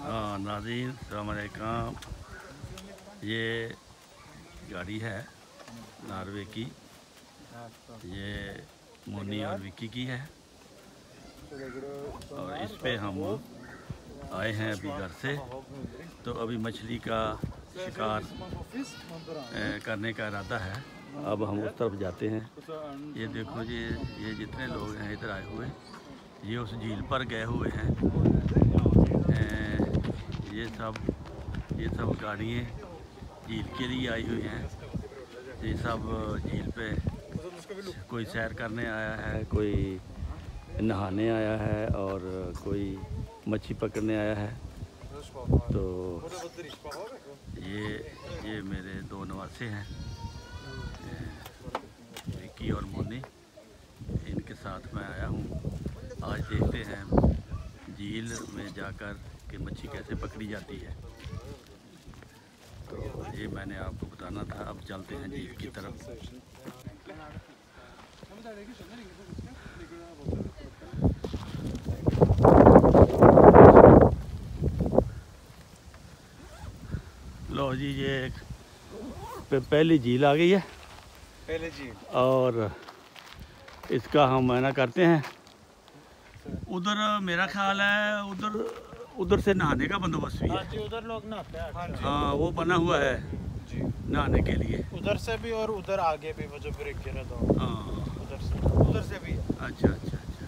हाँ नाज़रीन, अस्सलाम वालेकुम। ये गाड़ी है नॉर्वे की, ये मोनी और विक्की की है और इस पे हम आए हैं अभी घर से। तो अभी मछली का शिकार करने का इरादा है। अब हम उस तरफ जाते हैं। ये देखो जी, ये जितने लोग हैं इधर आए हुए, ये उस झील पर गए हुए हैं। ये सब गाड़ियाँ झील के लिए आई हुई हैं। ये सब झील पे कोई सैर करने आया है, कोई नहाने आया है और कोई मच्छी पकड़ने आया है। तो ये मेरे दो नवासे हैं, विक्की और मोनी। इनके साथ मैं आया हूँ। आज देखते हैं झील में जाकर कि मच्छी कैसे पकड़ी जाती है। तो ये मैंने आपको बताना था। अब चलते हैं झील की तरफ। लो जी, ये एक पहली झील आ गई है। पहले झील और इसका हम मायना करते हैं। उधर मेरा ख्याल है उधर से नहाने का बंदोबस्त भी है। उधर लोग नहाते हैं। हाँ, वो बना हुआ है जी, नहाने के लिए। उधर से भी और उधर आगे भी वो जो ब्रिज गिरा था हाँ, उधर से भी। अच्छा अच्छा अच्छा।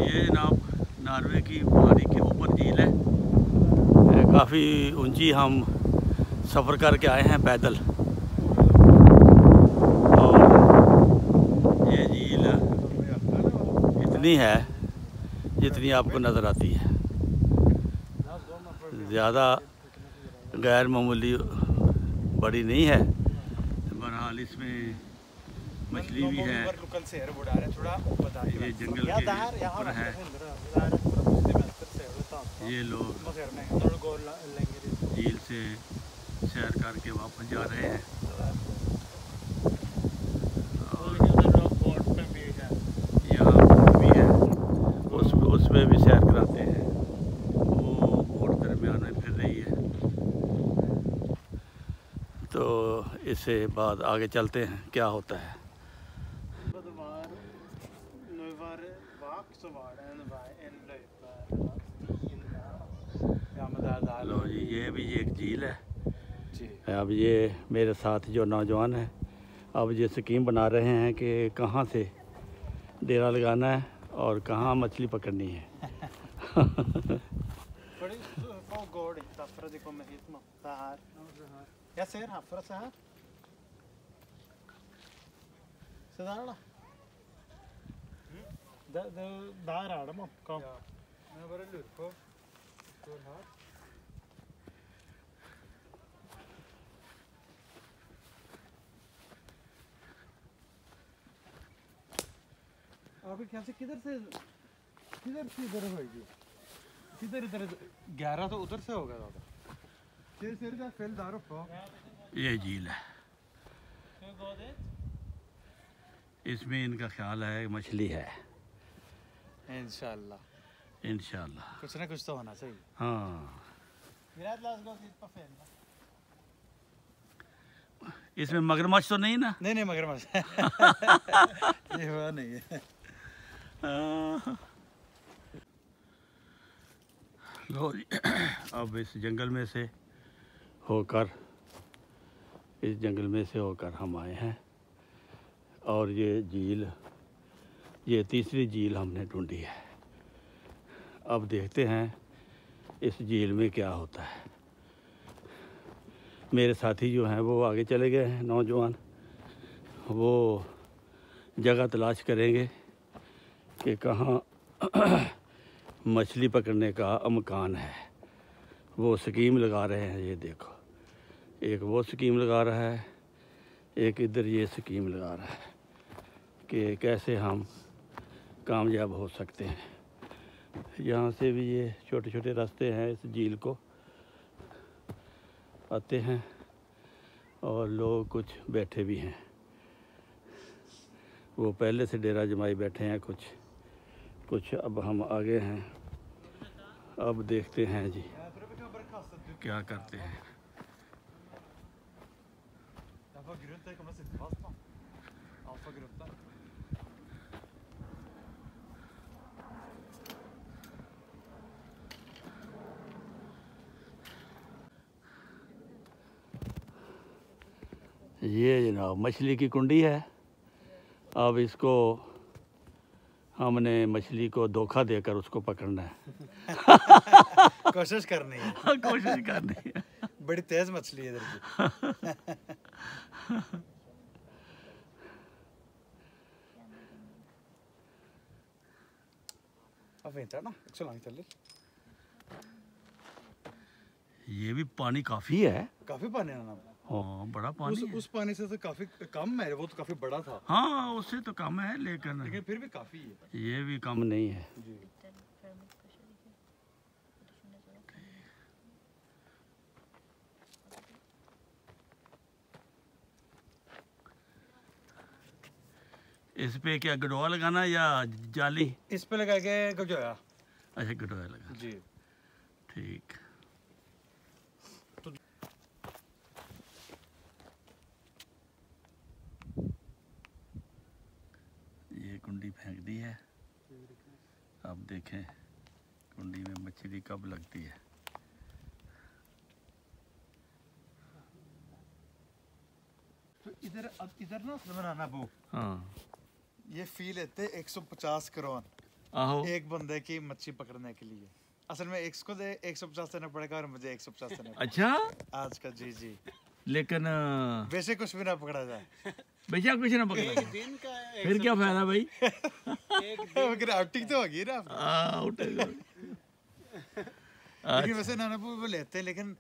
ये जनाब नॉर्वे की पहाड़ी के ऊपर झील है। काफ़ी ऊंची हम सफ़र करके आए हैं पैदल। और ये झील इतनी है जितनी आपको नज़र आती है। ज़्यादा गैर मामूली बड़ी नहीं है। बहरहाल इसमें मछली भी है। ये जंगल के ऊपर है। ये लोग झील से सैर करके वापस जा रहे हैं। और यहाँ बोट भी है, उसमें भी सैर कराते हैं। वो बोट दरमियान में फिर रही है। तो इससे बाद आगे चलते हैं क्या होता है। लो जी, ये भी एक झील है जी। अब ये मेरे साथ जो नौजवान हैं, अब ये स्कीम बना रहे हैं कि कहाँ से डेरा लगाना है और कहाँ मछली पकड़नी है। आपके ख्याल से किधर से इधर होगी? इधर 11 तो उधर से होगा ज़्यादा। ये झील है, इसमें इनका ख्याल है मछली है। इंशाल्लाह इंशाल्लाह कुछ ना कुछ तो होना चाहिए। हाँ, इसमें मगरमच्छ तो नहीं ना? नहीं मगरमच्छ ये हुआ नहीं है। लो जी, अब इस जंगल में से होकर हम आए हैं। और ये तीसरी झील हमने ढूंढी है। अब देखते हैं इस झील में क्या होता है। मेरे साथी जो हैं वो आगे चले गए हैं, नौजवान। वो जगह तलाश करेंगे कि कहाँ मछली पकड़ने का अमकान है। वो स्कीम लगा रहे हैं। ये देखो, एक वो स्कीम लगा रहा है, एक इधर ये स्कीम लगा रहा है कि कैसे हम कामयाब हो सकते हैं। यहाँ से भी ये छोटे छोटे रास्ते हैं, इस झील को आते हैं और लोग कुछ बैठे भी हैं। वो पहले से डेरा जमाई बैठे हैं कुछ, कुछ अब हम आगे हैं, अब देखते हैं जी क्या करते हैं। ये जनाब मछली की कुंडी है। अब इसको हमने मछली को धोखा देकर उसको पकड़ना है। कोशिश करनी है। कोशिश करनी है। बड़ी तेज मछली है इधर की। अब ना चल ये भी पानी काफी है। काफी पानी है ना। हाँ बड़ा पानी है। उस पानी से तो काफी कम है, वो तो काफी बड़ा था। हाँ उससे तो कम है, लेकिन फिर भी काफी है। ये भी कम नहीं है जी। इस पे क्या गडोआ लगाना या जाली? इस पे लगा के गडोया। अच्छा गडोया लगा जी। ठीक। ये कुंडी फेंक दी है। अब देखें कुंडी में मछली कब लगती है। तो इधर ना बनाना वो। हाँ ये फी लेते 150 करोड़ आहो एक बंदे की मच्छी पकड़ने के लिए। असल में इसको दे 150 देना पड़ेगा और मुझे 150 देना पड़ेगा। अच्छा आज का जी जी। लेकिन वैसे कुछ भी ना पकड़ा जाए। भैया कुछ ना पकड़ा दिन का फिर क्या फायदा भाई? मगर आउटिंग तो होगी ना। उठेगा। लेकिन वैसे नाना वो लेते हैं, लेकिन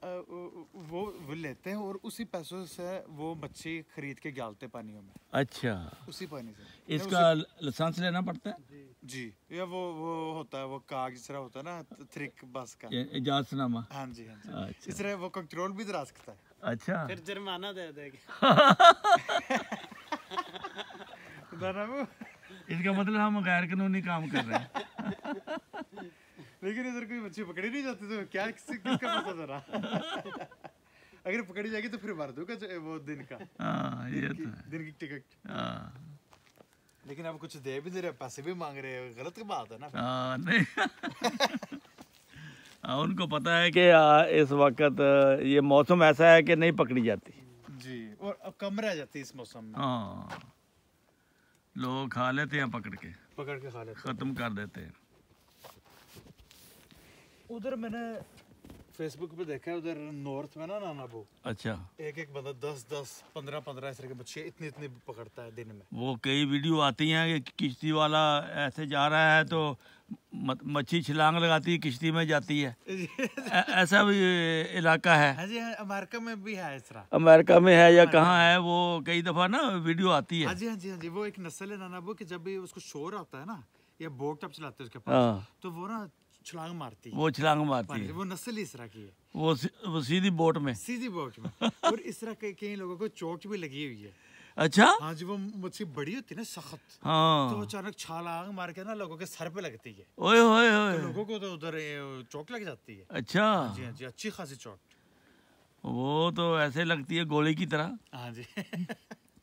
वो लेते हैं और उसी पैसों से वो मच्छी खरीद के डालते पानियों में। अच्छा उसी पानी से। इसका लाइसेंस लेना पड़ता है? जी। या वो होता है, वो कागज तरह होता है ना, थ्रिक बस का इजाजतनामा। हाँ जी हाँ जी। अच्छा इस तरह वो कंट्रोल भी करा सकता है। अच्छा फिर जुर्माना दे देगी। इसका मतलब हम गैर कानूनी काम कर रहे हैं। लेकिन इधर कोई मच्छी पकड़ी नहीं जाती तो क्या किसका पता चला। अगर पकड़ी जाएगी तो फिर मार दूंगा वो दिन का। ये तो है। दिन की टिकट। लेकिन अब कुछ दे भी दे रहे, पैसे भी मांग रहे हैं, गलत की बात है ना। नहीं उनको पता है कि इस वक्त ये मौसम ऐसा है कि नहीं पकड़ी जाती जी, और अब कम रह जाती है इस मौसम में। हाँ लोग खा लेते हैं पकड़ के खा लेते, खत्म कर देते हैं। उधर मैंने फेसबुक पे देखा है, उधर नॉर्थ में ना नाना वो अच्छा एक बंदा 10-10 15-15 इस तरह के बच्चे इतने पकड़ता है दिन में। वो कई वीडियो आती हैं कि किश्ती वाला ऐसे जा रहा है तो मच्छी छलांग लगाती है, किश्ती में जाती है। ऐसा भी इलाका है? हाँ जी हाँ, अमेरिका में भी है इस तरह। अमेरिका में है या कहाँ है वो, कई दफा ना वीडियो आती है। हाँ जी हाँ जी हाँ जी। वो एक नस्ल है नाना वो कि जब भी उसको शोर आता है ना या बोट आप चलाते हैं उसके पास, तो वो ना छलांग मारती है। वो छलांग मारती है। वो नस्ल इस तरह की है। वो सीधी बोट में और इस तरह के कई लोगों को चोट भी लगी हुई है। अच्छा हाँ जी। वो मच्छी बड़ी होती है ना सख्त, हाँ तो अचानक छलांग मार के ना लोगों के सर पे लगती है। ओए होए होए तो लोगों को तो उधर चोट लग जाती है। अच्छा जी हाँ जी, अच्छी खासी चोट। वो तो ऐसे लगती है गोली की तरह। हाँ जी।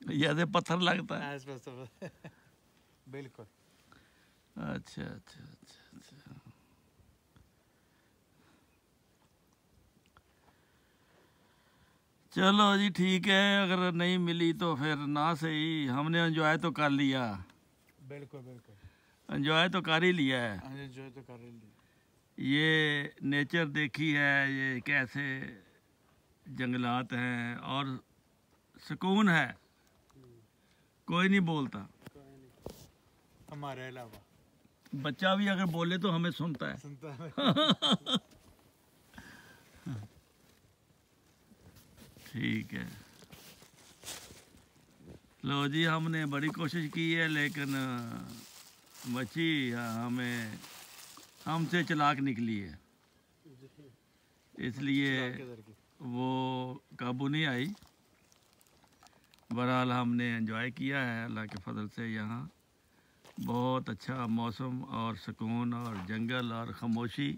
जैसे पत्थर लगता है। बिल्कुल। अच्छा अच्छा अच्छा अच्छा। चलो जी ठीक है, अगर नहीं मिली तो फिर ना सही, हमने एंजॉय तो कर लिया। बिल्कुल बिल्कुल एंजॉय तो कर ही लिया है। एंजॉय तो कर ही लिया। ये नेचर देखी है, ये कैसे जंगलात हैं और सुकून है, कोई नहीं बोलता हमारे अलावा। बच्चा भी अगर बोले तो हमें सुनता है। ठीक है। लो जी हमने बड़ी कोशिश की है लेकिन मच्छी हमें हमसे चालाक निकली है, इसलिए वो काबू नहीं आई। बहरहाल हमने एंजॉय किया है अल्लाह के फजल से। यहाँ बहुत अच्छा मौसम और सुकून और जंगल और ख़ामोशी,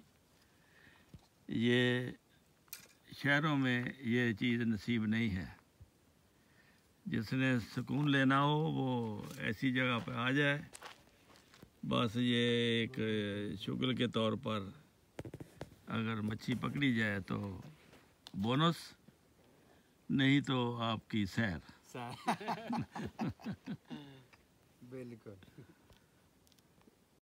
ये शहरों में ये चीज़ नसीब नहीं है। जिसने सुकून लेना हो वो ऐसी जगह पर आ जाए। बस ये एक शुक्र के तौर पर अगर मच्छी पकड़ी जाए तो बोनस, नहीं तो आपकी सैर। बिल्कुल।